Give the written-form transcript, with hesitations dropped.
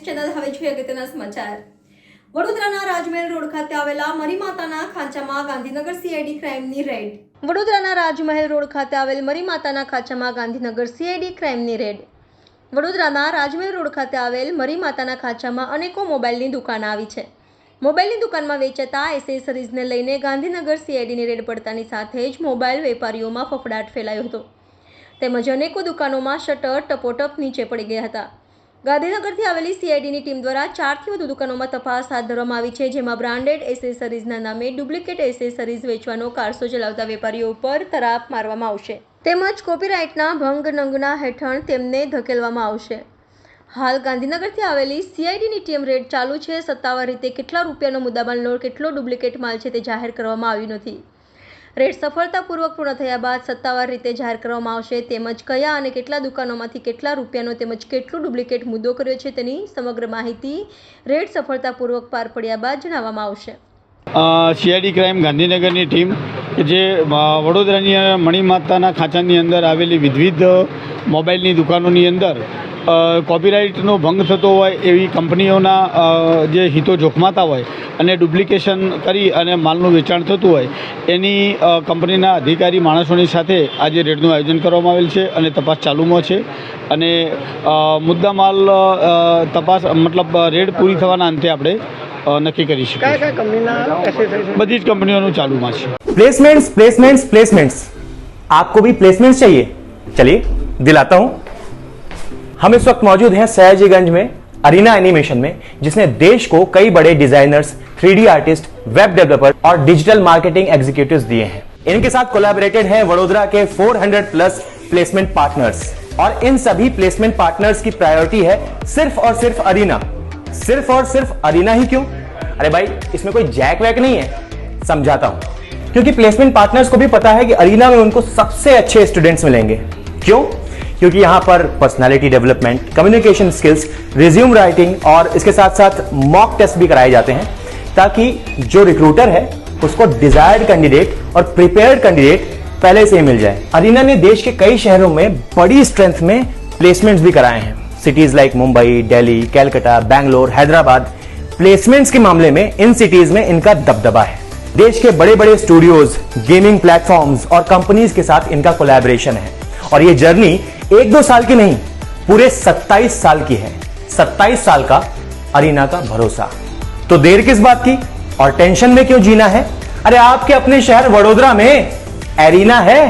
News channel હવે જોઈએ અગત્યના સમાચાર। વડોદરાના રાજમહેલ રોડ ખાતે આવેલા મરીમાતાના ખાંચામાં ગાંધીનગર સીઆઈડી ક્રાઇમની રેડ। વડોદરાના રાજમહેલ રોડ ખાતે આવેલ મરીમાતાના ખાંચામાં ગાંધીનગર સીઆઈડી ક્રાઇમની રેડ। વડોદરાના રાજમહેલ રોડ ખાતે આવેલ મરીમાતાના ખાંચામાં અનેકો મોબાઈલની દુકાન આવી છે। મોબાઈલની દુકાનમાં વેચાતા એસેસરીઝને લઈને ગાંધીનગર સીઆઈડીની રેડ પડતાની સાથે જ મોબાઈલ વેપારીઓમાં ફફડાટ ફેલાયો હતો તેમજ અનેકો દુકાનોમાં શટર ટપોટપ નીચે પડી ગયા હતા। ગાંધીનગરથી આવેલી સીઆઈડીની ટીમ દ્વારા 4થી વધુ દુકાનોમાં તપાસ હાથ ધરવામાં આવી છે, જેમાં બ્રાન્ડેડ એસેસરીઝના નામે ડુપ્લિકેટ એસેસરીઝ વેચવાનો કારસો ચલાવતા વેપારીઓ ઉપર તરાપ મારવામાં આવશે તેમજ કોપીરાઇટના ભંગ નંગના હેઠળ તેમને ધકેલવામાં આવશે। હાલ ગાંધીનગરથી આવેલી સીઆઈડીની ટીમ રેડ ચાલુ છે। સત્તાવાર રીતે કેટલા રૂપિયાનો મુદ્દામાલ નોટ કેટલો ડુપ્લિકેટ માલ છે તે જાહેર કરવામાં આવ્યું નથી। રેડ સફળતાપૂર્વક પૂર્ણ થયા બાદ સત્તાવાર રીતે જાહેર કરવામાં આવશે તેમજ કયા અને કેટલા દુકાનોમાંથી કેટલા રૂપિયાનો તેમજ કેટલું ડુપ્લિકેટ મુદ્દો કર્યો છે તેની સમગ્ર માહિતી રેડ સફળતાપૂર્વક પાર પડ્યા બાદ જણાવવામાં આવશે। સીઆઈડી ક્રાઇમ ગાંધીનગરની ટીમ કે જે વડોદરાની મણીમાતાના ખાંચાની અંદર આવેલી વિવિધ મોબાઈલની દુકાનોની અંદર કોપીરાઇટનો ભંગ થતો હોય એવી કંપનીઓના જે હિતો જોખમાતા હોય અને ડુપ્લિકેશન કરી અને માલનું વેચાણ થતું હોય એની કંપનીના અધિકારી માણસોની સાથે આજે રેડનું આયોજન કરવામાં આવેલ છે અને તપાસ ચાલુમાં છે અને મુદ્દામાલ તપાસ મતલબ રેડ પૂરી થવાના અંતે આપણે નક્કી કરી શકીએ। બધી જ કંપનીઓનું ચાલુમાં છે। प्लेसमेंट्स आपको भी प्लेसमेंट्स चाहिए? चलिए दिलाता हूं। हम इस वक्त मौजूद हैं सयाजीगंज में अरीना एनिमेशन में, जिसने देश को कई बड़े designers, 3D artist, web developer और डिजिटल मार्केटिंग एग्जीक्यूटिव्स दिए हैं। इनके साथ कोलैबोरेटेड हैं वडोदरा के 400 प्लस प्लेसमेंट पार्टनर्स और इन सभी प्लेसमेंट पार्टनर्स की प्रायोरिटी है सिर्फ और सिर्फ अरीना। सिर्फ और सिर्फ अरीना ही क्यों? अरे भाई इसमें कोई जैक वैक नहीं है, समझाता हूं। क्योंकि प्लेसमेंट पार्टनर्स को भी पता है कि अरीना में उनको सबसे अच्छे स्टूडेंट्स मिलेंगे। क्यों? क्योंकि यहां पर personality development, communication skills, resume writing और इसके साथ साथ मॉक टेस्ट भी कराए जाते हैं ताकि जो रिक्रूटर है उसको डिजायर्ड कैंडिडेट और प्रिपेयर्ड कैंडिडेट पहले से ही मिल जाए। अरीना ने देश के कई शहरों में बड़ी स्ट्रेंथ में प्लेसमेंट्स भी कराए हैं। Cities like Mumbai, Delhi, Calcutta, Bangalore, Hyderabad. Placements के मामले में इन सिटीज में इनका दबदबा है। देश के बड़े बड़े स्टूडियोज, गेमिंग प्लेटफॉर्म्स और कंपनीज के साथ इनका कोलैबोरेशन है और ये जर्नी 1-2 साल की नहीं, पूरे 27 साल की है। 27 साल का अरीना का भरोसा। तो देर किस बात की और टेंशन में क्यों जीना है? अरे आपके अपने शहर वडोदरा में एरीना है।